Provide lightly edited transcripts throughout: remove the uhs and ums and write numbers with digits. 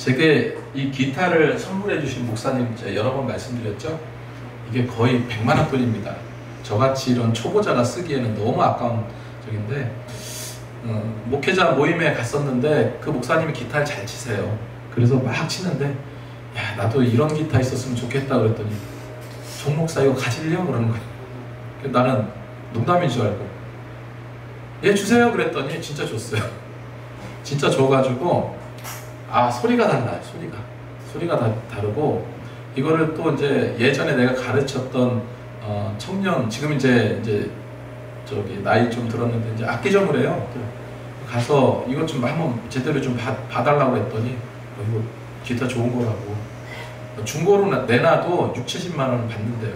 제게 이 기타를 선물해 주신 목사님 제가 여러 번 말씀드렸죠. 이게 거의 100만 원권입니다. 저같이 이런 초보자가 쓰기에는 너무 아까운 적인데 목회자 모임에 갔었는데 그 목사님이 기타를 잘 치세요. 그래서 막 치는데 야 나도 이런 기타 있었으면 좋겠다 그랬더니 정 목사 이거 가질려? 그러는 거예요. 나는 농담인 줄 알고 예 주세요 그랬더니 진짜 줬어요. 진짜 줘가지고 아 소리가 달라요. 소리가 다르고 이거를 또 이제 예전에 내가 가르쳤던 청년 지금 이제 저기 나이 좀 들었는데 이제 악기점을 해요. 가서 이것 좀 한번 제대로 좀 봐달라고 했더니 이거 기타 좋은 거라고 중고로 내놔도 6~70만 원 받는데요.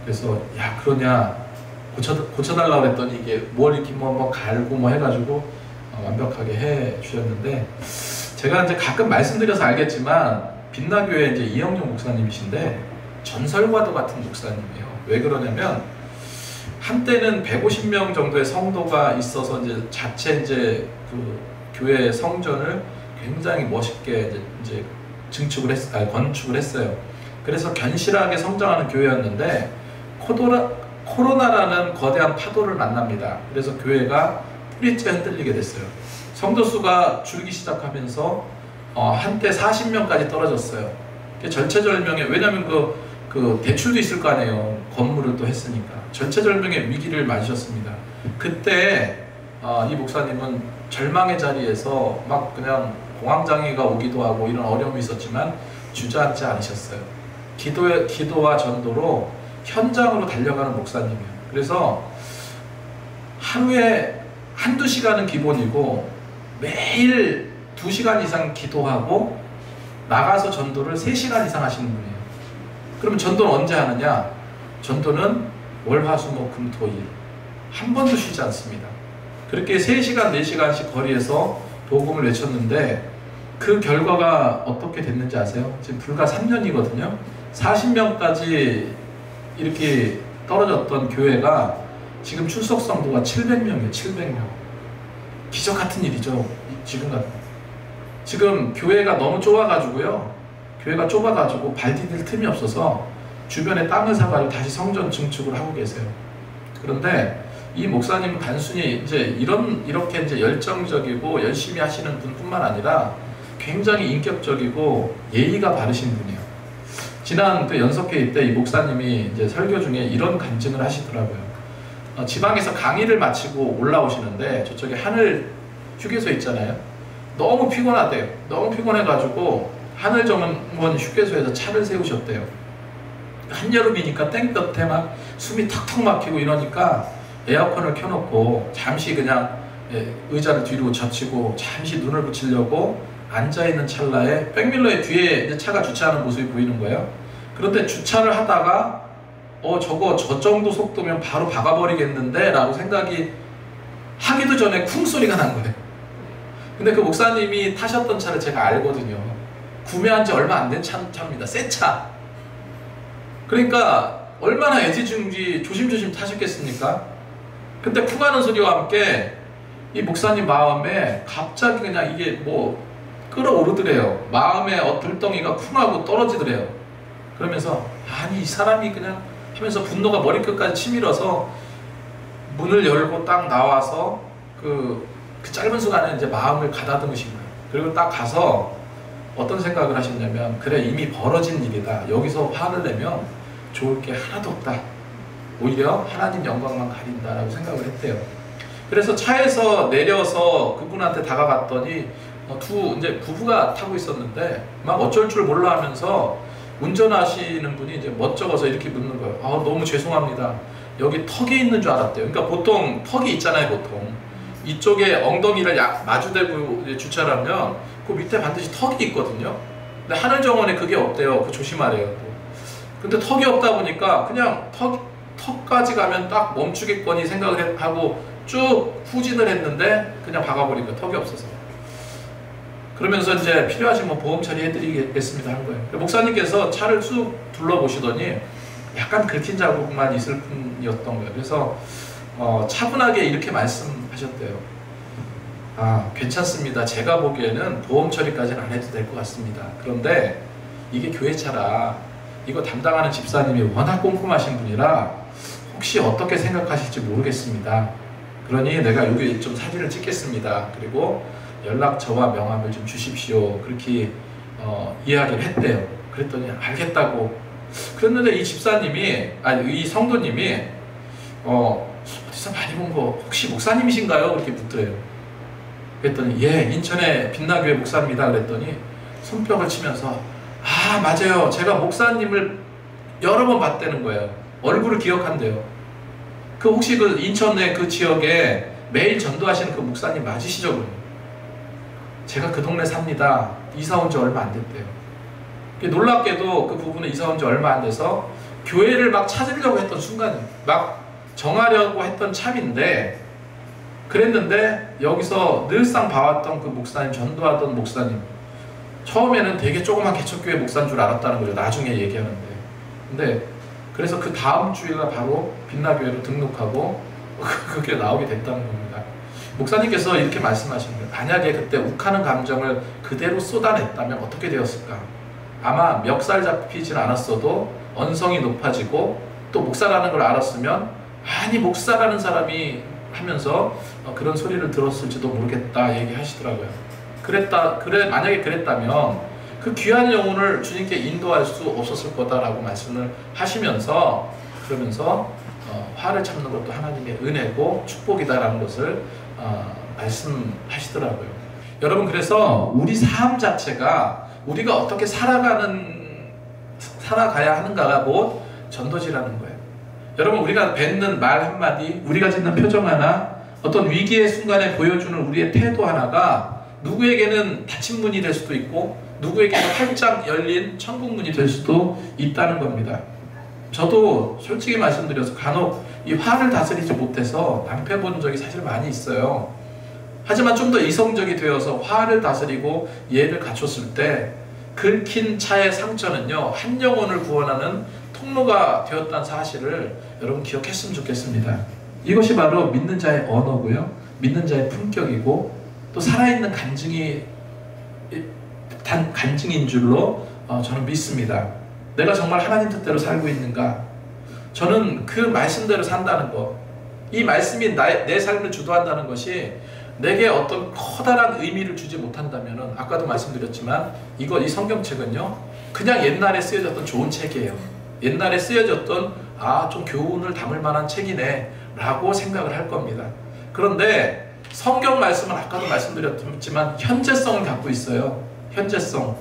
그래서 야 그러냐 고쳐달라고 했더니 이게 뭘 이렇게 뭐 갈고 뭐 해가지고 완벽하게 해 주셨는데 제가 이제 가끔 말씀드려서 알겠지만 빛나교회 이제 이영용 목사님이신데 전설과도 같은 목사님이에요. 왜 그러냐면 한때는 150명 정도의 성도가 있어서 이제 자체 이제 그 교회 성전을 굉장히 멋있게 이제 건축을 했어요. 그래서 견실하게 성장하는 교회였는데 코로나라는 거대한 파도를 만납니다. 그래서 교회가 뿌리째 흔들리게 됐어요. 성도 수가 줄기 시작하면서 한때 40명까지 떨어졌어요. 절체절명에 왜냐하면 그 대출도 있을 거 아니에요. 건물을 또 했으니까 절체절명의 위기를 맞으셨습니다. 그때 이 목사님은 절망의 자리에서 막 그냥 공황장애가 오기도 하고 이런 어려움이 있었지만 주저앉지 않으셨어요. 기도와 전도로 현장으로 달려가는 목사님이에요. 그래서 하루에 한두 시간은 기본이고 매일 2시간 이상 기도하고 나가서 전도를 3시간 이상 하시는 분이에요. 그러면 전도는 언제 하느냐? 전도는 월, 화, 수, 목, 금, 토, 일 한 번도 쉬지 않습니다. 그렇게 3시간, 4시간씩 거리에서 복음을 외쳤는데 그 결과가 어떻게 됐는지 아세요? 지금 불과 3년이거든요. 40명까지 이렇게 떨어졌던 교회가 지금 출석 성도가 700명이에요. 700명. 기적 같은 일이죠. 지금 교회가 너무 좁아가지고요. 교회가 좁아가지고 발 디딜 틈이 없어서 주변에 땅을 사가지고 다시 성전 증축을 하고 계세요. 그런데 이 목사님은 단순히 이렇게 이제 열정적이고 열심히 하시는 분뿐만 아니라 굉장히 인격적이고 예의가 바르신 분이에요. 지난 그 연석회의 때 이 목사님이 이제 설교 중에 이런 간증을 하시더라고요. 지방에서 강의를 마치고 올라오시는데 저쪽에 하늘 휴게소 있잖아요. 너무 피곤하대요. 너무 피곤해가지고 하늘정원 휴게소에서 차를 세우셨대요. 한여름이니까 땡볕에 막 숨이 턱턱 막히고 이러니까 에어컨을 켜놓고 잠시 그냥 의자를 뒤로 젖히고 잠시 눈을 붙이려고 앉아있는 찰나에 백밀러의 뒤에 이제 차가 주차하는 모습이 보이는 거예요. 그런데 주차를 하다가 저 정도 속도면 바로 박아버리겠는데 라고 생각이 하기도 전에 쿵 소리가 난 거예요. 근데 그 목사님이 타셨던 차를 제가 알거든요. 구매한 지 얼마 안 된 차입니다. 새 차. 그러니까 얼마나 애지중지 조심조심 타셨겠습니까? 근데 쿵 하는 소리와 함께 이 목사님 마음에 갑자기 그냥 이게 뭐 끌어오르더래요. 마음에 들덩이가 쿵 하고 떨어지더래요. 그러면서 아니 이 사람이 그냥 하면서 분노가 머리끝까지 치밀어서 문을 열고 딱 나와서 그 짧은 순간에 이제 마음을 가다듬으신 거예요. 그리고 딱 가서 어떤 생각을 하셨냐면 그래 이미 벌어진 일이다. 여기서 화를 내면 좋을 게 하나도 없다. 오히려 하나님 영광만 가린다라고 생각을 했대요. 그래서 차에서 내려서 그분한테 다가갔더니 이제 부부가 타고 있었는데 막 어쩔 줄 몰라 하면서 운전하시는 분이 이제 멋쩍어서 이렇게 묻는 거예요. 너무 죄송합니다. 여기 턱이 있는 줄 알았대요. 그러니까 보통 턱이 있잖아요. 보통 이쪽에 엉덩이를 마주대고 주차를 하면 그 밑에 반드시 턱이 있거든요. 근데 하늘정원에 그게 없대요. 그거 조심하래요. 근데 턱이 없다 보니까 그냥 턱까지 가면 딱 멈추겠거니 생각을 하고 쭉 후진을 했는데 그냥 박아버린 거예요. 턱이 없어서. 그러면서 이제 필요하시면 보험 처리해드리겠습니다 한 거예요. 목사님께서 차를 쑥 둘러보시더니 약간 긁힌 자국만 있을 뿐이었던 거예요. 그래서 차분하게 이렇게 말씀하셨대요. 아, 괜찮습니다. 제가 보기에는 보험 처리까지는 안 해도 될 것 같습니다. 그런데 이게 교회차라 이거 담당하는 집사님이 워낙 꼼꼼하신 분이라 혹시 어떻게 생각하실지 모르겠습니다. 그러니 내가 여기 좀 사진을 찍겠습니다. 그리고 연락처와 명함을 좀 주십시오. 그렇게 이야기를 했대요. 그랬더니 알겠다고. 그랬는데 이 집사님이, 아니 이 성도님이 어디서 많이 본 거 혹시 목사님이신가요? 그렇게 묻더래요. 그랬더니 예, 인천의 빛나교회 목사입니다. 그랬더니 손뼉을 치면서 아 맞아요, 제가 목사님을 여러 번 봤다는 거예요. 얼굴을 기억한대요. 그 혹시 그 인천의 그 지역에 매일 전도하시는 그 목사님 맞으시죠? 그러면 제가 그 동네 삽니다. 이사 온 지 얼마 안 됐대요. 놀랍게도 그 부부는 이사 온 지 얼마 안 돼서 교회를 막 찾으려고 했던 순간에 막 정하려고 했던 참인데, 그랬는데 여기서 늘상 봐왔던 그 목사님, 전도하던 목사님, 처음에는 되게 조그만 개척교회 목사인 줄 알았다는 거죠. 나중에 얘기하는데. 근데 그래서 그 다음 주에가 바로 빛나교회로 등록하고 그게 나오게 됐다는 겁니다. 목사님께서 이렇게 말씀하시는 거예요. 만약에 그때 욱하는 감정을 그대로 쏟아냈다면 어떻게 되었을까? 아마 멱살 잡히진 않았어도 언성이 높아지고, 또 목사라는 걸 알았으면 아니 목사라는 사람이 하면서 그런 소리를 들었을지도 모르겠다 얘기하시더라고요. 만약에 그랬다면 그 귀한 영혼을 주님께 인도할 수 없었을 거다라고 말씀을 하시면서, 그러면서 화를 참는 것도 하나님의 은혜고 축복이다라는 것을 말씀하시더라고요. 여러분, 그래서 우리 삶 자체가 우리가 어떻게 살아가야 하는가가 곧 전도지라는 거예요. 여러분, 우리가 뱉는 말 한마디, 우리가 짓는 표정 하나, 어떤 위기의 순간에 보여주는 우리의 태도 하나가 누구에게는 닫힌 문이 될 수도 있고 누구에게는 활짝 열린 천국 문이 될 수도 있다는 겁니다. 저도 솔직히 말씀드려서 간혹 이 화를 다스리지 못해서 낭패 본 적이 사실 많이 있어요. 하지만 좀 더 이성적이 되어서 화를 다스리고 예를 갖췄을 때 긁힌 차의 상처는요, 한 영혼을 구원하는 통로가 되었다는 사실을 여러분 기억했으면 좋겠습니다. 이것이 바로 믿는 자의 언어고요, 믿는 자의 품격이고, 또 살아있는 간증인 줄로 저는 믿습니다. 내가 정말 하나님 뜻대로 살고 있는가? 저는 그 말씀대로 산다는 것, 이 말씀이 내 삶을 주도한다는 것이 내게 어떤 커다란 의미를 주지 못한다면, 아까도 말씀드렸지만 이 성경책은요 그냥 옛날에 쓰여졌던 좋은 책이에요. 옛날에 쓰여졌던 좀 교훈을 담을 만한 책이네 라고 생각을 할 겁니다. 그런데 성경 말씀은 아까도 말씀드렸지만 현재성을 갖고 있어요. 현재성.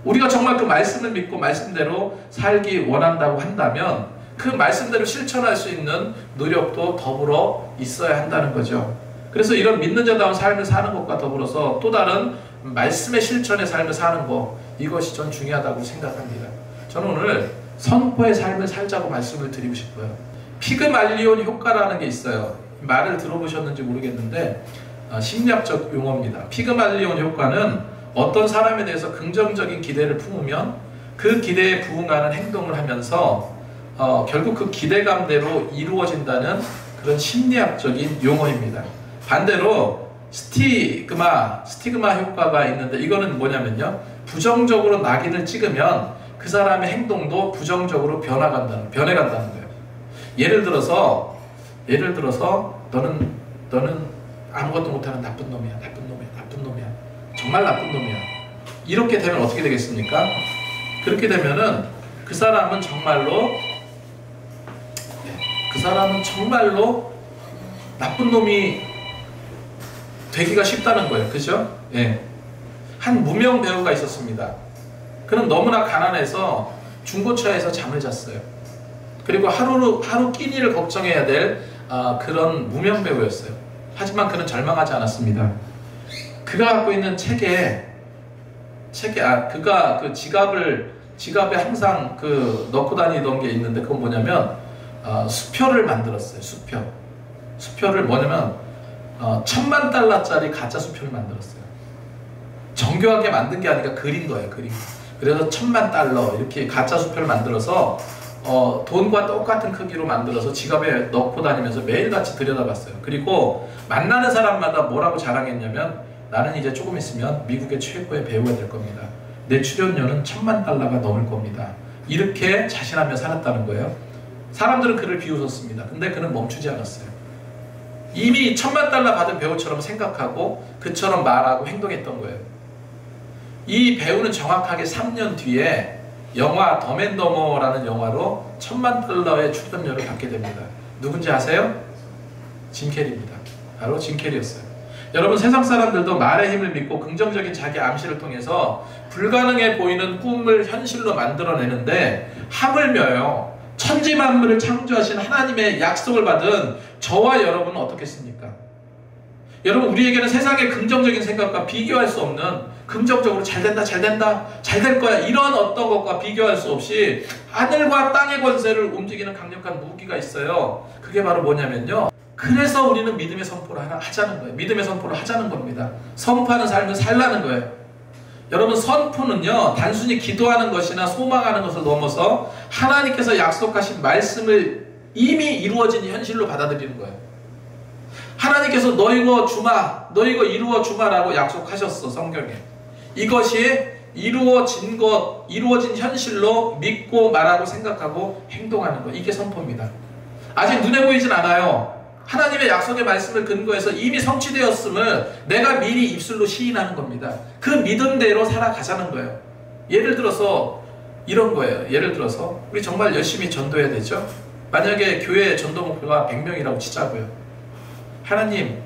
우리가 정말 그 말씀을 믿고 말씀대로 살기 원한다고 한다면 그 말씀대로 실천할 수 있는 노력도 더불어 있어야 한다는 거죠. 그래서 이런 믿는 자다운 삶을 사는 것과 더불어서 또 다른 말씀의 실천의 삶을 사는 것, 이것이 전 중요하다고 생각합니다. 저는 오늘 선포의 삶을 살자고 말씀을 드리고 싶어요. 피그말리온 효과라는 게 있어요. 말을 들어보셨는지 모르겠는데 심리학적 용어입니다. 피그말리온 효과는 어떤 사람에 대해서 긍정적인 기대를 품으면 그 기대에 부응하는 행동을 하면서 결국 그 기대감대로 이루어진다는 그런 심리학적인 용어입니다. 반대로 스티그마 효과가 있는데, 이거는 뭐냐면요, 부정적으로 낙인을 찍으면 그 사람의 행동도 부정적으로 변해간다는 거예요. 예를 들어서 너는 아무것도 못하는 나쁜 놈이야. 정말 나쁜 놈이야. 이렇게 되면 어떻게 되겠습니까? 그렇게 되면은 그 사람은 정말로 나쁜 놈이 되기가 쉽다는 거예요. 그죠? 예. 한 무명 배우가 있었습니다. 그는 너무나 가난해서 중고차에서 잠을 잤어요. 그리고 하루 끼니를 걱정해야 될 그런 무명 배우였어요. 하지만 그는 절망하지 않았습니다. 그가 갖고 있는 그가 그 지갑에 항상 넣고 다니던 게 있는데, 그건 뭐냐면 수표를 만들었어요. 수표를 뭐냐면 $10,000,000짜리 가짜 수표를 만들었어요. 정교하게 만든 게 아니라 그린 거예요. 그래서 $10,000,000 이렇게 가짜 수표를 만들어서 돈과 똑같은 크기로 만들어서 지갑에 넣고 다니면서 매일같이 들여다봤어요. 그리고 만나는 사람마다 뭐라고 자랑했냐면 나는 이제 조금 있으면 미국의 최고의 배우가 될 겁니다. 내 출연료는 $10,000,000가 넘을 겁니다. 이렇게 자신하며 살았다는 거예요. 사람들은 그를 비웃었습니다. 근데 그는 멈추지 않았어요. 이미 $10,000,000 받은 배우처럼 생각하고 그처럼 말하고 행동했던 거예요. 이 배우는 정확하게 3년 뒤에 영화 덤앤더머라는 영화로 $10,000,000의 출연료를 받게 됩니다. 누군지 아세요? 짐 캐리입니다. 바로 짐 캐리였어요. 여러분, 세상 사람들도 말의 힘을 믿고 긍정적인 자기 암시를 통해서 불가능해 보이는 꿈을 현실로 만들어내는데 하물며요, 천지만물을 창조하신 하나님의 약속을 받은 저와 여러분은 어떻겠습니까? 여러분, 우리에게는 세상의 긍정적인 생각과 비교할 수 없는, 긍정적으로 잘된다, 잘된다, 잘될 거야, 이런 어떤 것과 비교할 수 없이 하늘과 땅의 권세를 움직이는 강력한 무기가 있어요. 그게 바로 뭐냐면요, 그래서 우리는 믿음의 선포를 하자는 거예요. 믿음의 선포를 하자는 겁니다. 선포하는 삶을 살라는 거예요. 여러분, 선포는요, 단순히 기도하는 것이나 소망하는 것을 넘어서 하나님께서 약속하신 말씀을 이미 이루어진 현실로 받아들이는 거예요. 하나님께서 너 이거 주마, 너 이거 이루어 주마라고 약속하셨어, 성경에. 이것이 이루어진 것, 이루어진 현실로 믿고 말하고 생각하고 행동하는 것, 이게 선포입니다. 아직 눈에 보이진 않아요. 하나님의 약속의 말씀을 근거해서 이미 성취되었음을 내가 미리 입술로 시인하는 겁니다. 그 믿음대로 살아가자는 거예요. 예를 들어서 이런 거예요. 예를 들어서 우리 정말 열심히 전도해야 되죠. 만약에 교회 전도 목표가 100명이라고 치자고요. 하나님,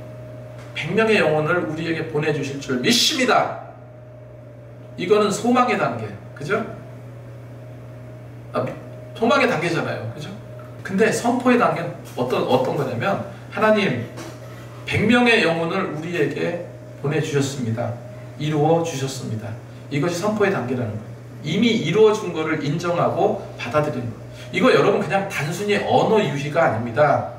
100명의 영혼을 우리에게 보내주실 줄 믿습니다. 이거는 소망의 단계, 그죠? 소망의 단계잖아요, 그죠? 근데 선포의 단계는 어떤 거냐면, 하나님, 100명의 영혼을 우리에게 보내주셨습니다. 이루어 주셨습니다. 이것이 선포의 단계라는 거예요. 이미 이루어준 거를 인정하고 받아들이는 거예요. 이거 여러분 그냥 단순히 언어 유희가 아닙니다.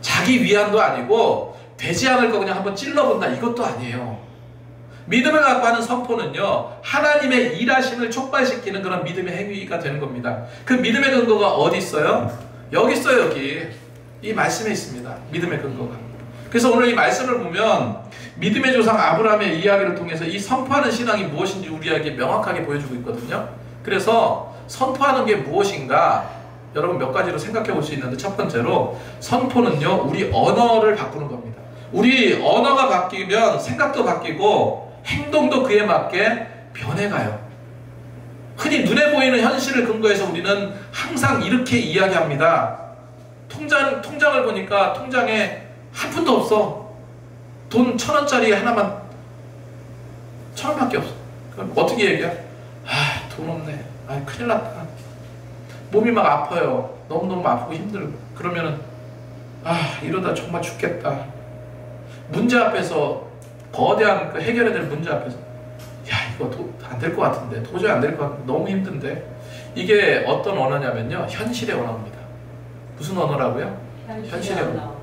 자기 위안도 아니고 되지 않을 거 그냥 한번 찔러본다, 이것도 아니에요. 믿음을 갖고 하는 선포는요, 하나님의 일하심을 촉발시키는 그런 믿음의 행위가 되는 겁니다. 그 믿음의 근거가 어디 있어요? 여기 있어요. 여기 이 말씀에 있습니다. 믿음의 근거가. 그래서 오늘 이 말씀을 보면 믿음의 조상 아브라함의 이야기를 통해서 이 선포하는 신앙이 무엇인지 우리에게 명확하게 보여주고 있거든요. 그래서 선포하는 게 무엇인가 여러분 몇 가지로 생각해 볼 수 있는데, 첫 번째로 선포는요, 우리 언어를 바꾸는 겁니다. 우리 언어가 바뀌면 생각도 바뀌고 행동도 그에 맞게 변해가요. 흔히 눈에 보이는 현실을 근거해서 우리는 항상 이렇게 이야기합니다. 통장을 보니까 통장에 한 푼도 없어. 돈 1,000원짜리 하나만, 1,000원밖에 없어. 그럼 어떻게 얘기해? 돈 없네. 큰일 났다. 몸이 막 아파요. 너무너무 아프고 힘들고. 그러면은 이러다 정말 죽겠다. 문제 앞에서, 거대한 그 해결해야 될 문제 앞에서, 이거 안 될 것 같은데, 도저히 안 될 것 같은데, 너무 힘든데. 이게 어떤 언어냐면요, 현실의 언어입니다. 무슨 언어라고요? 현실의 언어.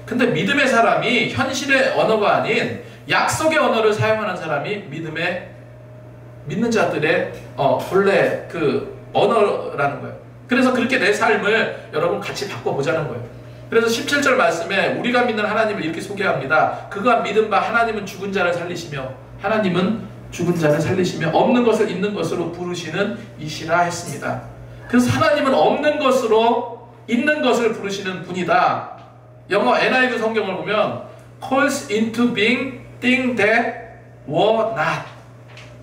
근데 믿음의 사람이 현실의 언어가 아닌 약속의 언어를 사용하는 사람이 믿는 자들의 본래 그 언어라는 거예요. 그래서 그렇게 내 삶을 여러분 같이 바꿔보자는 거예요. 그래서 17절 말씀에 우리가 믿는 하나님을 이렇게 소개합니다. 그가 믿은 바 하나님은 죽은 자를 살리시며, 하나님은 죽은 자를 살리시며 없는 것을 있는 것으로 부르시는 이시라 했습니다. 그래서 하나님은 없는 것으로 있는 것을 부르시는 분이다. 영어 NIV 성경을 보면 calls into being things that were not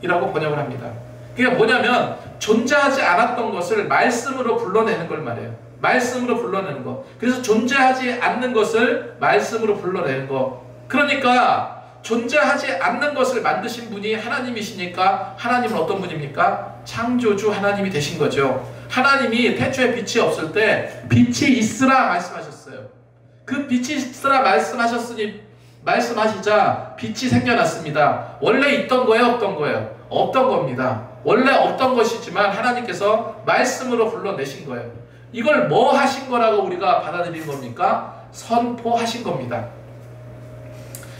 이라고 번역을 합니다. 그게 뭐냐면 존재하지 않았던 것을 말씀으로 불러내는 걸 말해요. 말씀으로 불러내는 거. 그래서 존재하지 않는 것을 말씀으로 불러내는 거. 그러니까 존재하지 않는 것을 만드신 분이 하나님이시니까 하나님은 어떤 분입니까? 창조주 하나님이 되신 거죠. 하나님이 태초에 빛이 없을 때 빛이 있으라 말씀하셨어요. 그 빛이 있으라 말씀하시자 빛이 생겨났습니다. 원래 있던 거예요? 없던 거예요? 없던 겁니다. 원래 없던 것이지만 하나님께서 말씀으로 불러내신 거예요. 이걸 뭐 하신 거라고 우리가 받아들인 겁니까? 선포하신 겁니다.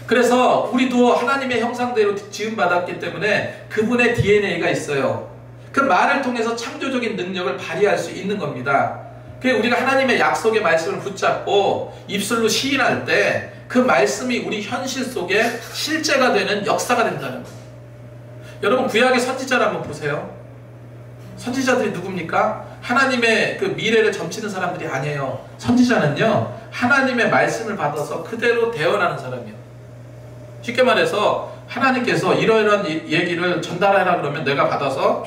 그래서 우리도 하나님의 형상대로 지음받았기 때문에 그분의 DNA가 있어요. 그 말을 통해서 창조적인 능력을 발휘할 수 있는 겁니다. 우리가 하나님의 약속의 말씀을 붙잡고 입술로 시인할 때 그 말씀이 우리 현실 속에 실제가 되는 역사가 된다는 거예요. 여러분, 구약의 선지자를 한번 보세요. 선지자들이 누굽니까? 하나님의 그 미래를 점치는 사람들이 아니에요. 선지자는요, 하나님의 말씀을 받아서 그대로 대언하는 사람이에요. 쉽게 말해서 하나님께서 이러이러한 얘기를 전달하라 그러면 내가 받아서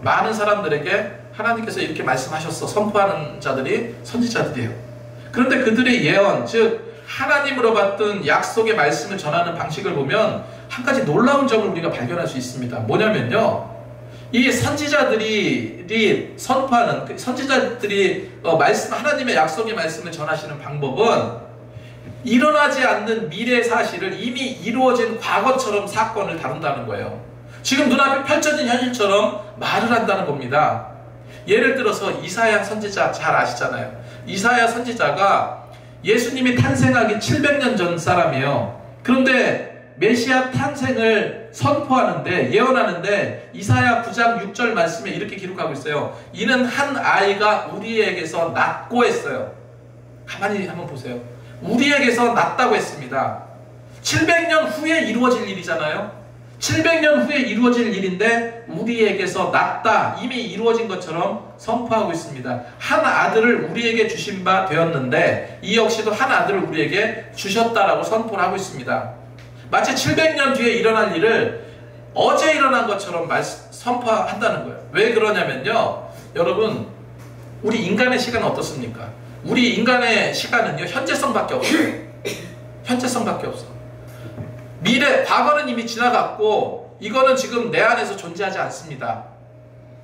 많은 사람들에게 하나님께서 이렇게 말씀하셨어 선포하는 자들이 선지자들이에요. 그런데 그들의 예언, 즉 하나님으로 받던 약속의 말씀을 전하는 방식을 보면 한 가지 놀라운 점을 우리가 발견할 수 있습니다. 뭐냐면요, 이 선지자들이 선포하는, 선지자들이 하나님의 약속의 말씀을 전하시는 방법은 일어나지 않는 미래 사실을 이미 이루어진 과거처럼 사건을 다룬다는 거예요. 지금 눈앞에 펼쳐진 현실처럼 말을 한다는 겁니다. 예를 들어서 이사야 선지자 잘 아시잖아요. 이사야 선지자가 예수님이 탄생하기 700년 전 사람이에요. 그런데 메시아 탄생을 선포하는데, 예언하는데 이사야 9장 6절 말씀에 이렇게 기록하고 있어요. 이는 한 아이가 우리에게서 낳고 했어요. 가만히 한번 보세요. 우리에게서 낳았다고 했습니다. 700년 후에 이루어질 일이잖아요. 700년 후에 이루어질 일인데 우리에게서 낳았다, 이미 이루어진 것처럼 선포하고 있습니다. 한 아들을 우리에게 주신 바 되었는데 이 역시도 한 아들을 우리에게 주셨다라고 선포를 하고 있습니다. 마치 700년 뒤에 일어날 일을 어제 일어난 것처럼 선포한다는 거예요. 왜 그러냐면요, 여러분, 우리 인간의 시간은 어떻습니까? 우리 인간의 시간은요, 현재성밖에 없어요. 현재성밖에 없어. 과거는 이미 지나갔고 이거는 지금 내 안에서 존재하지 않습니다.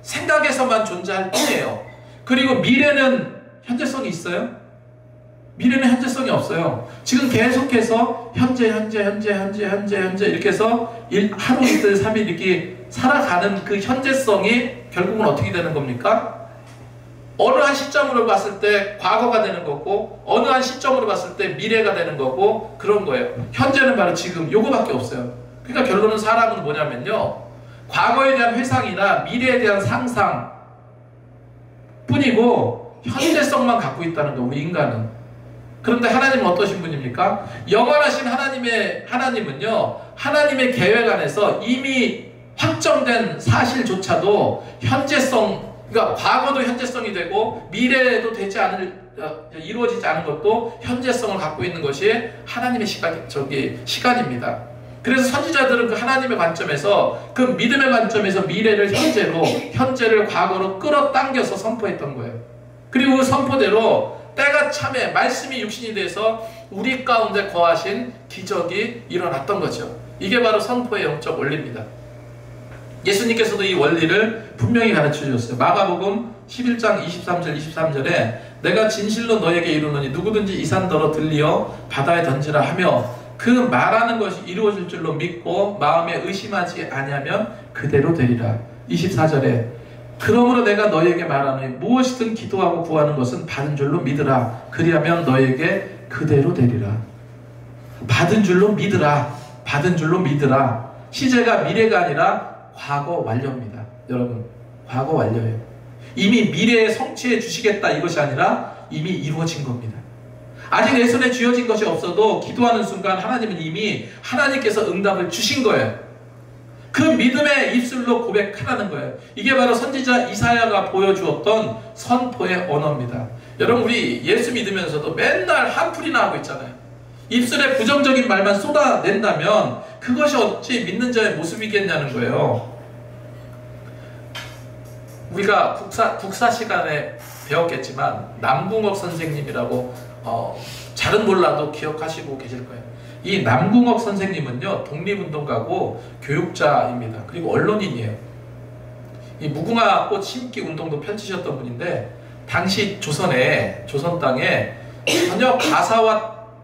생각에서만 존재할 뿐이에요. 그리고 미래는 현재성이 있어요? 미래는 현재성이 없어요. 지금 계속해서 현재 이렇게 해서 하루 이틀 3일 이렇게 살아가는 그 현재성이 결국은 어떻게 되는 겁니까? 어느 한 시점으로 봤을 때 과거가 되는 거고 어느 한 시점으로 봤을 때 미래가 되는 거고 그런 거예요. 현재는 바로 지금, 요거밖에 없어요. 그러니까 결론은 사람은 뭐냐면요, 과거에 대한 회상이나 미래에 대한 상상 뿐이고 현재성만 갖고 있다는 거, 우리 인간은. 그런데 하나님은 어떠신 분입니까? 영원하신 하나님은요, 하나님의 계획 안에서 이미 확정된 사실조차도 현재성, 그러니까 과거도 현재성이 되고 미래에도 이루어지지 않은 것도 현재성을 갖고 있는 것이 하나님의 시간입니다. 그래서 선지자들은 그 하나님의 관점에서, 그 믿음의 관점에서 미래를 현재를 과거로 끌어당겨서 선포했던 거예요. 그리고 그 선포대로 때가 참에 말씀이 육신이 돼서 우리 가운데 거하신 기적이 일어났던 거죠. 이게 바로 선포의 영적 원리입니다. 예수님께서도 이 원리를 분명히 가르쳐 주셨어요. 마가복음 11장 23절에 내가 진실로 너에게 이르노니 누구든지 이 산더러 들리어 바다에 던지라 하며 그 말하는 것이 이루어질 줄로 믿고 마음에 의심하지 아니하면 그대로 되리라. 24절에 그러므로 내가 너에게 말하노니 무엇이든 기도하고 구하는 것은 받은 줄로 믿으라. 그리하면 너에게 그대로 되리라. 받은 줄로 믿으라. 받은 줄로 믿으라. 시제가 미래가 아니라 과거 완료입니다. 여러분, 과거 완료예요. 이미 미래에 성취해 주시겠다 이것이 아니라 이미 이루어진 겁니다. 아직 내 손에 쥐어진 것이 없어도 기도하는 순간 하나님은 이미 하나님께서 응답을 주신 거예요. 그 믿음의 입술로 고백하라는 거예요. 이게 바로 선지자 이사야가 보여주었던 선포의 언어입니다. 여러분, 우리 예수 믿으면서도 맨날 한풀이나 하고 있잖아요. 입술에 부정적인 말만 쏟아낸다면 그것이 어찌 믿는 자의 모습이겠냐는 거예요. 우리가 국사 시간에 배웠겠지만 남궁옥 선생님이라고 잘은 몰라도 기억하시고 계실 거예요. 이 남궁옥 선생님은요, 독립운동가고 교육자입니다. 그리고 언론인이에요. 이 무궁화 꽃 심기 운동도 펼치셨던 분인데 당시 조선 땅에 전혀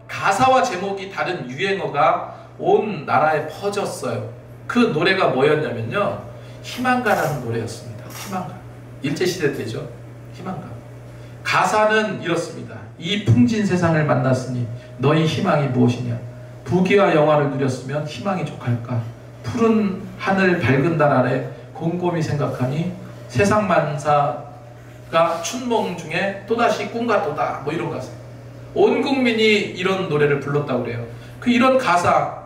가사와 제목이 다른 유행어가 온 나라에 퍼졌어요. 그 노래가 뭐였냐면요, 희망가라는 노래였습니다. 희망가. 일제시대 때죠. 희망가. 가사는 이렇습니다. 이 풍진 세상을 만났으니 너희 희망이 무엇이냐. 부귀와 영화를 누렸으면 희망이 족할까. 푸른 하늘 밝은 달 아래 곰곰이 생각하니 세상 만사가 춘몽 중에 또다시 꿈같도다, 뭐 이런 가사. 온 국민이 이런 노래를 불렀다고 그래요. 그 이런 가사,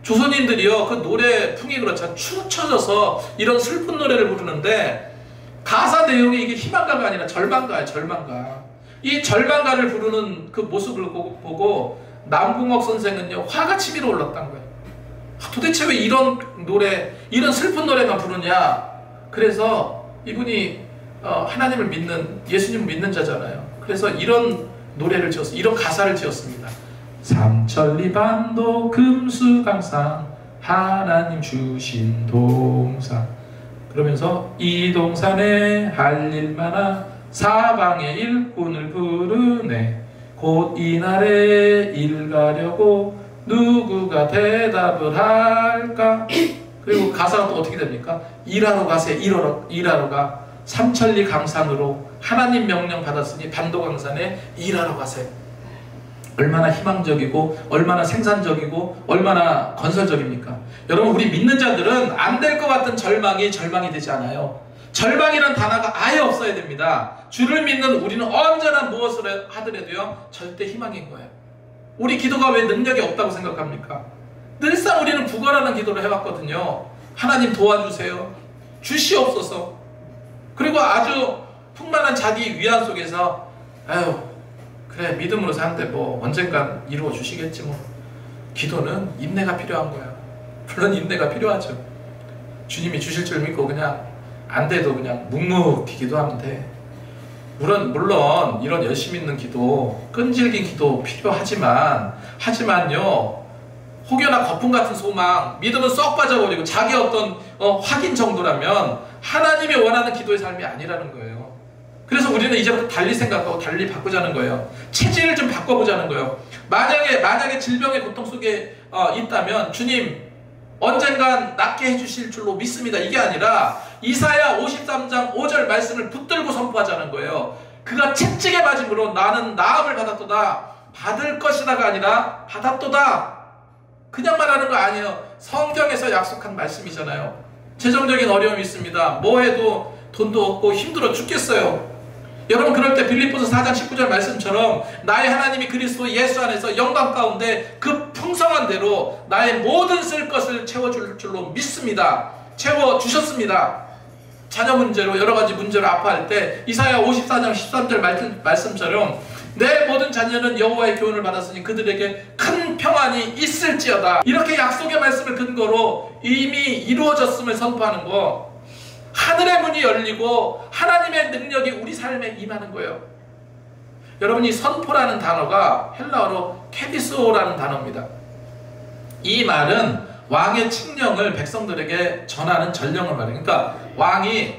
조선인들이요 그 노래 풍이 그렇잖아. 축 처져서 이런 슬픈 노래를 부르는데 가사 내용이 이게 희망가가 아니라 절망가야. 절망가. 이 절망가를 부르는 그 모습을 보고 남궁옥 선생은요 화가 치밀어 올랐다는 거예요. 도대체 왜 이런 노래, 이런 슬픈 노래만 부르냐. 그래서 이분이 하나님을 믿는, 예수님을 믿는 자잖아요. 그래서 이런 노래를 지었어요. 이런 가사를 지었습니다. 삼천리반도 금수강산 하나님 주신 동산. 그러면서 이 동산에 할 일 많아 사방의 일꾼을 부르네. 곧 이날에 일 가려고 누구가 대답을 할까? 그리고 가사가 또 어떻게 됩니까? 일하러 가세. 일하러 가. 삼천리 강산으로 하나님 명령 받았으니 반도강산에 일하러 가세. 얼마나 희망적이고 얼마나 생산적이고 얼마나 건설적입니까? 여러분, 우리 믿는 자들은 안 될 것 같은 절망이 되지 않아요. 절망이란 단어가 아예 없어야 됩니다. 주를 믿는 우리는 언제나 무엇을 하더라도요 절대 희망인 거예요. 우리 기도가 왜 능력이 없다고 생각합니까? 늘상 우리는 구걸하는 기도를 해왔거든요. 하나님 도와주세요, 주시옵소서. 그리고 아주 풍만한 자기 위안 속에서 아유 그래 믿음으로 사는데 뭐 언젠간 이루어 주시겠지 뭐. 기도는 인내가 필요한 거야. 물론 인내가 필요하죠. 주님이 주실 줄 믿고 그냥 안 돼도 그냥 묵묵히 기도하면 돼. 물론 이런 열심 있는 기도, 끈질긴 기도 하지만요 혹여나 거품 같은 소망, 믿음은 쏙 빠져버리고 자기 어떤 확인 정도라면 하나님이 원하는 기도의 삶이 아니라는 거예요. 그래서 우리는 이제부터 달리 생각하고 달리 바꾸자는 거예요. 체질을 좀 바꿔보자는 거예요. 만약에 질병의 고통 속에 있다면 주님 언젠간 낫게 해주실 줄로 믿습니다. 이게 아니라 이사야 53장 5절 말씀을 붙들고 선포하자는 거예요. 그가 채찍에 맞음으로 나는 나음을 받았도다. 받을 것이다가 아니라 받았도다. 그냥 말하는 거 아니에요. 성경에서 약속한 말씀이잖아요. 재정적인 어려움이 있습니다. 뭐 해도 돈도 없고 힘들어 죽겠어요. 여러분, 그럴 때 빌립보서 4장 19절 말씀처럼 나의 하나님이 그리스도 예수 안에서 영광 가운데 그 풍성한 대로 나의 모든 쓸 것을 채워줄 줄로 믿습니다. 채워주셨습니다. 자녀 문제로 여러 가지 문제로 아파할 때 이사야 54장 13절 말씀처럼 내 모든 자녀는 여호와의 교훈을 받았으니 그들에게 큰 평안이 있을지어다. 이렇게 약속의 말씀을 근거로 이미 이루어졌음을 선포하는 거. 하늘의 문이 열리고 하나님의 능력이 우리 삶에 임하는 거예요. 여러분이 선포라는 단어가 헬라어로 케디소라는 단어입니다. 이 말은 왕의 칙령을 백성들에게 전하는 전령을 말해요. 그러니까 왕이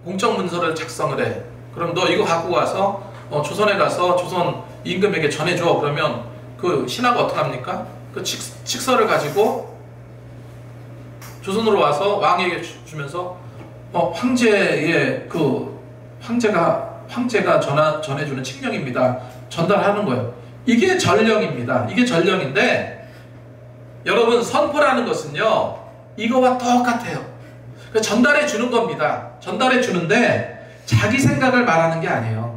공적문서를 작성을 해. 그럼 너 이거 갖고 가서 조선에 가서 조선 임금에게 전해줘. 그러면 그 신하가 어떻게 합니까? 그 칙서를 가지고 조선으로 와서 왕에게 주면서 황제가 전해주는 칙령입니다. 전달하는 거예요. 이게 전령입니다. 이게 전령인데 여러분, 선포라는 것은요 이거와 똑같아요. 전달해 주는 겁니다. 전달해 주는데 자기 생각을 말하는 게 아니에요.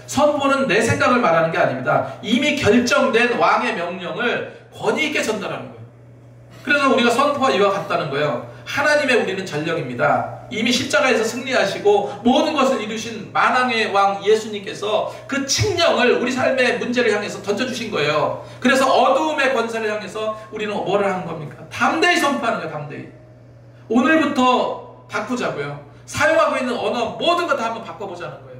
선포는 내 생각을 말하는 게 아닙니다. 이미 결정된 왕의 명령을 권위 있게 전달하는 거예요. 그래서 우리가 선포와 이와 같다는 거예요. 하나님의 우리는 전령입니다. 이미 십자가에서 승리하시고 모든 것을 이루신 만왕의 왕 예수님께서 그 칙령을 우리 삶의 문제를 향해서 던져주신 거예요. 그래서 어두움의 권세를 향해서 우리는 뭐를 하는 겁니까? 담대히 선포하는 거예요. 담대히. 오늘부터 바꾸자고요. 사용하고 있는 언어 모든 거 다 한번 바꿔보자는 거예요.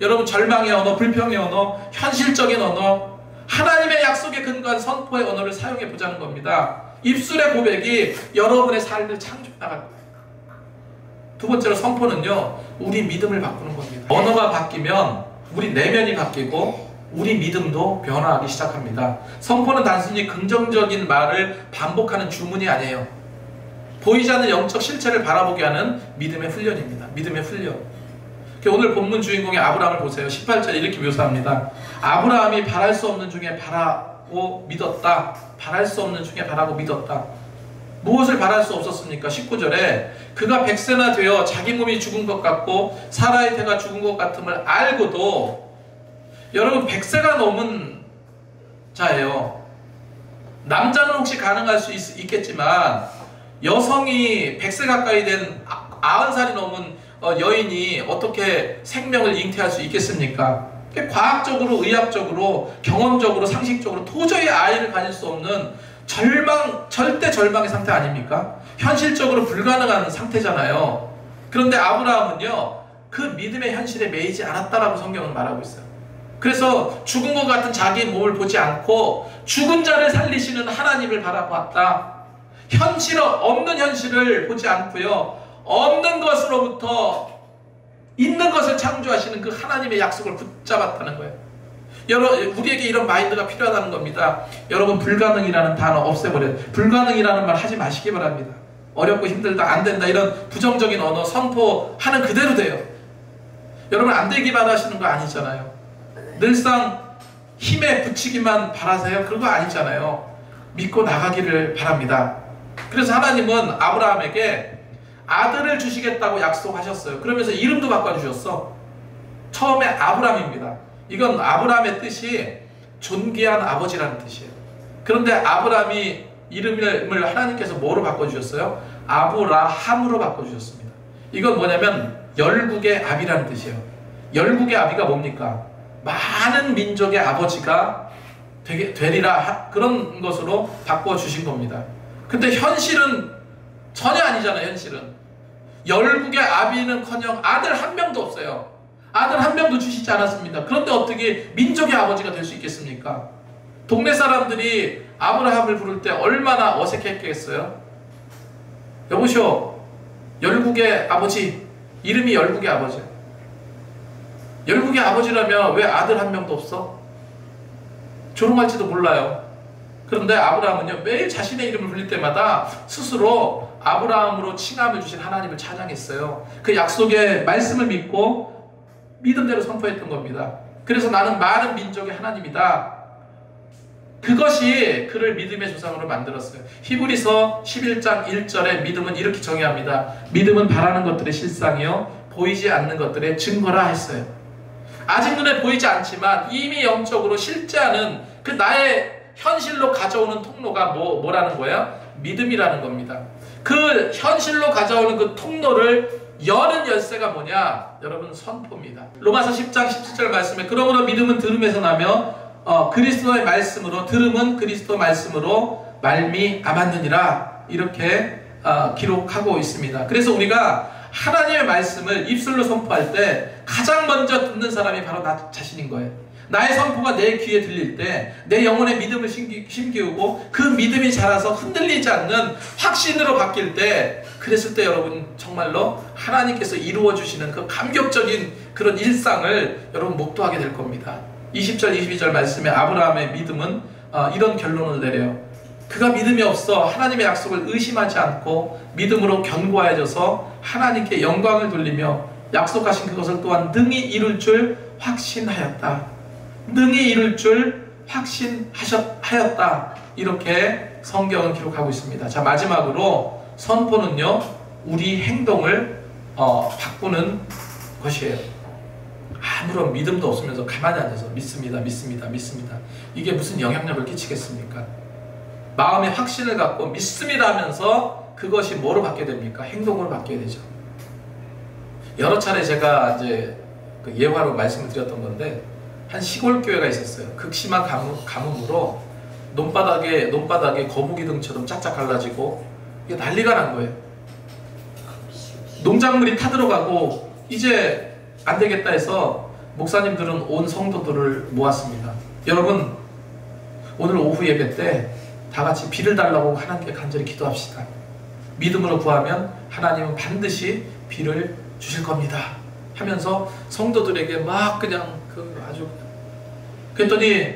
여러분, 절망의 언어, 불평의 언어, 현실적인 언어, 하나님의 약속에 근거한 선포의 언어를 사용해 보자는 겁니다. 입술의 고백이 여러분의 삶을 창조해 나갈 거예요. 두 번째로 선포는요, 우리 믿음을 바꾸는 겁니다. 언어가 바뀌면 우리 내면이 바뀌고 우리 믿음도 변화하기 시작합니다. 선포는 단순히 긍정적인 말을 반복하는 주문이 아니에요. 보이지 않는 영적 실체를 바라보게 하는 믿음의 훈련입니다. 믿음의 훈련. 오늘 본문 주인공의 아브라함을 보세요. 18절에 이렇게 묘사합니다. 아브라함이 바랄 수 없는 중에 바라고 믿었다. 바랄 수 없는 중에 바라고 믿었다. 무엇을 바랄 수 없었습니까? 19절에 그가 100세나 되어 자기 몸이 죽은 것 같고 사라의 태가 죽은 것 같음을 알고도, 여러분 100세가 넘은 자예요. 남자는 혹시 가능할 수 있겠지만 여성이 100세 가까이 된 90살이 넘은 여인이 어떻게 생명을 잉태할 수 있겠습니까? 과학적으로, 의학적으로, 경험적으로, 상식적으로 도저히 아이를 가질 수 없는 절대 절망의 상태 아닙니까? 현실적으로 불가능한 상태잖아요. 그런데 아브라함은요, 그 믿음의 현실에 매이지 않았다라고 성경은 말하고 있어요. 그래서 죽은 것 같은 자기 몸을 보지 않고 죽은 자를 살리시는 하나님을 바라보았다. 없는 현실을 보지 않고요, 없는 것으로부터 있는 것을 창조하시는 그 하나님의 약속을 붙잡았다는 거예요. 여러분, 우리에게 이런 마인드가 필요하다는 겁니다. 여러분, 불가능이라는 단어 없애버려요. 불가능이라는 말 하지 마시기 바랍니다. 어렵고 힘들다, 안 된다, 이런 부정적인 언어 선포하는 그대로 돼요. 여러분, 안 되기만 하시는 거 아니잖아요. 늘상 힘에 붙이기만 바라세요? 그런 거 아니잖아요. 믿고 나가기를 바랍니다. 그래서 하나님은 아브라함에게 아들을 주시겠다고 약속하셨어요. 그러면서 이름도 바꿔주셨어. 처음에 아브람입니다. 이건 아브라함의 뜻이 존귀한 아버지라는 뜻이에요. 그런데 아브라함이 이름을 하나님께서 뭐로 바꿔주셨어요? 아브라함으로 바꿔주셨습니다. 이건 뭐냐면 열국의 아비라는 뜻이에요. 열국의 아비가 뭡니까? 많은 민족의 아버지가 되리라, 그런 것으로 바꿔주신 겁니다. 근데 현실은 전혀 아니잖아요. 현실은 열국의 아비는커녕 아들 한 명도 없어요. 아들 한 명도 주시지 않았습니다. 그런데 어떻게 민족의 아버지가 될 수 있겠습니까? 동네 사람들이 아브라함을 부를 때 얼마나 어색했겠어요? 여보시오, 열국의 아버지, 이름이 열국의 아버지. 열국의 아버지라면 왜 아들 한 명도 없어? 조롱할지도 몰라요. 그런데 아브라함은요, 매일 자신의 이름을 불릴 때마다 스스로 아브라함으로 칭함을 주신 하나님을 찬양했어요. 그 약속의 말씀을 믿고 믿음대로 선포했던 겁니다. 그래서 나는 많은 민족의 하나님이다. 그것이 그를 믿음의 조상으로 만들었어요. 히브리서 11장 1절에 믿음은 이렇게 정의합니다. 믿음은 바라는 것들의 실상이요 보이지 않는 것들의 증거라 했어요. 아직 눈에 보이지 않지만 이미 영적으로 실제하는 그 나의 현실로 가져오는 통로가 뭐라는 거야? 믿음이라는 겁니다. 그 현실로 가져오는 그 통로를 여는 열쇠가 뭐냐? 여러분, 선포입니다. 로마서 10장 17절 말씀에 그러므로 믿음은 들음에서 나며 그리스도의 말씀으로, 들음은 그리스도 말씀으로 말미암았느니라, 이렇게 기록하고 있습니다. 그래서 우리가 하나님의 말씀을 입술로 선포할 때 가장 먼저 듣는 사람이 바로 나 자신인 거예요. 나의 선포가 내 귀에 들릴 때 내 영혼의 믿음을 심기우고 그 믿음이 자라서 흔들리지 않는 확신으로 바뀔 때, 그랬을 때 여러분 정말로 하나님께서 이루어 주시는 그 감격적인 그런 일상을 여러분 목도하게 될 겁니다. 20절 22절 말씀에 아브라함의 믿음은 이런 결론을 내려요. 그가 믿음이 없어 하나님의 약속을 의심하지 않고 믿음으로 견고해져서 하나님께 영광을 돌리며 약속하신 그것을 또한 능히 이룰 줄 확신하였다. 능히 이룰 줄 확신하였다. 이렇게 성경은 기록하고 있습니다. 자, 마지막으로 선포는요, 우리 행동을 바꾸는 것이에요. 아무런 믿음도 없으면서 가만히 앉아서 믿습니다, 믿습니다, 믿습니다. 이게 무슨 영향력을 끼치겠습니까? 마음의 확신을 갖고 믿습니다 하면서 그것이 뭐로 바뀌게 됩니까? 행동으로 바뀌게 되죠. 여러 차례 제가 이제 그 예화로 말씀을 드렸던 건데, 한 시골 교회가 있었어요. 극심한 가뭄으로 논바닥에 거북이 등처럼 짝짝 갈라지고 이게 난리가 난 거예요. 농작물이 타들어가고 이제 안 되겠다 해서 목사님들은 온 성도들을 모았습니다. 여러분, 오늘 오후 예배 때 다 같이 비를 달라고 하나님께 간절히 기도합시다. 믿음으로 구하면 하나님은 반드시 비를 주실 겁니다 하면서 성도들에게 막 그냥 아주, 그랬더니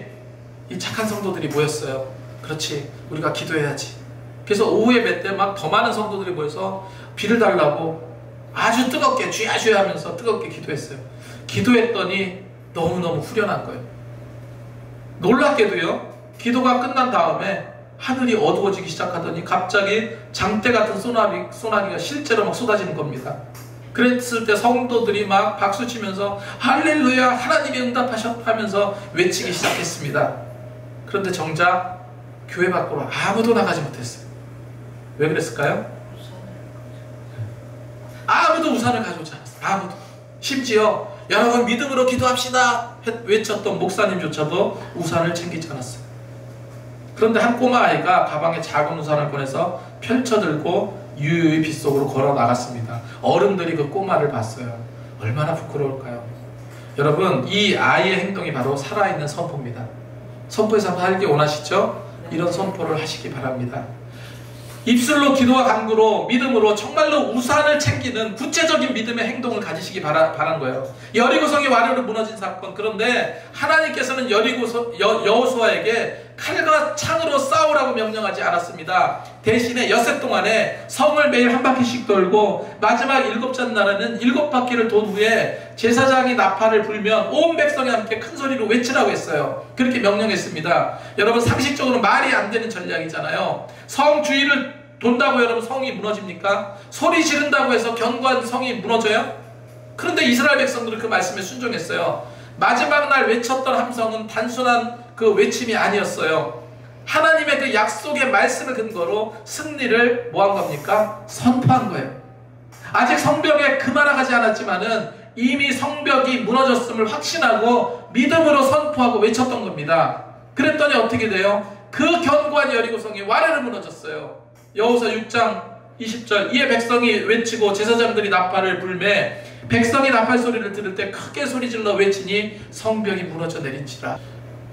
이 착한 성도들이 모였어요. 그렇지, 우리가 기도해야지. 그래서 오후 예배 때 막 더 많은 성도들이 모여서 비를 달라고 아주 뜨겁게 쥐야쥐야 하면서 뜨겁게 기도했어요. 기도했더니 너무너무 후련한 거예요. 놀랍게도요, 기도가 끝난 다음에 하늘이 어두워지기 시작하더니 갑자기 장대 같은 소나기가 실제로 막 쏟아지는 겁니다. 그랬을 때 성도들이 막 박수치면서 할렐루야 하나님이 응답하셨다면서 외치기 시작했습니다. 그런데 정작 교회 밖으로 아무도 나가지 못했어요. 왜 그랬을까요? 아무도 우산을 가져오지 않았어요. 아무도. 심지어 여러분 믿음으로 기도합시다 외쳤던 목사님조차도 우산을 챙기지 않았어요. 그런데 한 꼬마 아이가 가방에 작은 우산을 꺼내서 펼쳐들고 유유히 빗속으로 걸어 나갔습니다. 어른들이 그 꼬마를 봤어요. 얼마나 부끄러울까요? 여러분, 이 아이의 행동이 바로 살아있는 선포입니다. 선포에서 살기 원하시죠? 이런 선포를 하시기 바랍니다. 입술로 기도와 간구로 믿음으로 정말로 우산을 챙기는 구체적인 믿음의 행동을 가지시기 바란 거예요. 여리고성이 와르르 무너진 사건. 그런데 하나님께서는 여호수아에게 칼과 창으로 싸우라고 명령하지 않았습니다. 대신에 엿새 동안에 성을 매일 한 바퀴씩 돌고 마지막 7째 날에는 7바퀴를 돈 후에 제사장이 나팔을 불면 온 백성이 함께 큰 소리로 외치라고 했어요. 그렇게 명령했습니다. 여러분, 상식적으로 말이 안 되는 전략이잖아요. 성 주위를 돈다고 여러분 성이 무너집니까? 소리 지른다고 해서 견고한 성이 무너져요? 그런데 이스라엘 백성들은 그 말씀에 순종했어요. 마지막 날 외쳤던 함성은 단순한 그 외침이 아니었어요. 하나님의 그 약속의 말씀을 근거로 승리를 뭐한 겁니까? 선포한 거예요. 아직 성벽에 그만하지 않았지만은 이미 성벽이 무너졌음을 확신하고 믿음으로 선포하고 외쳤던 겁니다. 그랬더니 어떻게 돼요? 그 견고한 여리고성이 와르르 무너졌어요. 여호수아 6장 20절 이에 백성이 외치고 제사장들이 나팔을 불매 백성이 나팔 소리를 들을 때 크게 소리질러 외치니 성벽이 무너져 내린지라.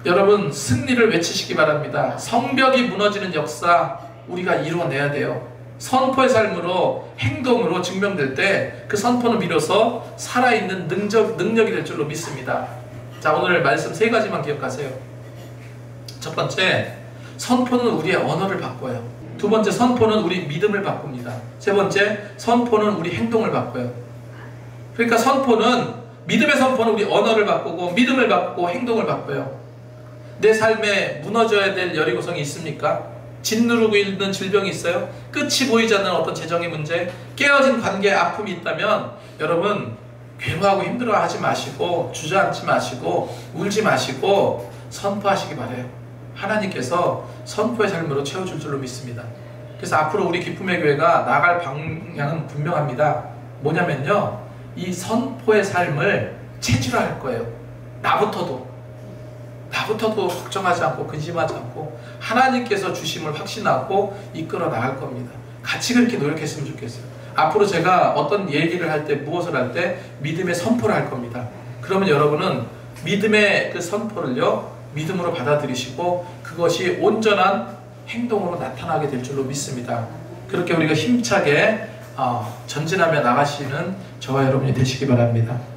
여러분, 승리를 외치시기 바랍니다. 성벽이 무너지는 역사 우리가 이루어내야 돼요. 선포의 삶으로 행동으로 증명될 때 그 선포는 비로소 살아있는 능력이 될 줄로 믿습니다. 자, 오늘 말씀 3가지만 기억하세요. 첫 번째, 선포는 우리의 언어를 바꿔요. 두 번째, 선포는 우리 믿음을 바꿉니다. 세 번째, 선포는 우리 행동을 바꿔요. 그러니까 선포는, 믿음의 선포는 우리 언어를 바꾸고 믿음을 바꾸고 행동을 바꿔요. 내 삶에 무너져야 될 여리고성이 있습니까? 짓누르고 있는 질병이 있어요? 끝이 보이지 않는 어떤 재정의 문제, 깨어진 관계에 아픔이 있다면 여러분, 괴로워하고 힘들어하지 마시고 주저앉지 마시고 울지 마시고 선포하시기 바라요. 하나님께서 선포의 삶으로 채워줄 줄로 믿습니다. 그래서 앞으로 우리 기쁨의 교회가 나갈 방향은 분명합니다. 뭐냐면요, 이 선포의 삶을 체질화할 거예요. 나부터도 걱정하지 않고 근심하지 않고 하나님께서 주심을 확신하고 이끌어 나갈 겁니다. 같이 그렇게 노력했으면 좋겠어요. 앞으로 제가 어떤 얘기를 할 때, 무엇을 할 때 믿음의 선포를 할 겁니다. 그러면 여러분은 믿음의 그 선포를요, 믿음으로 받아들이시고 그것이 온전한 행동으로 나타나게 될 줄로 믿습니다. 그렇게 우리가 힘차게 전진하며 나가시는 저와 여러분이 되시기 바랍니다.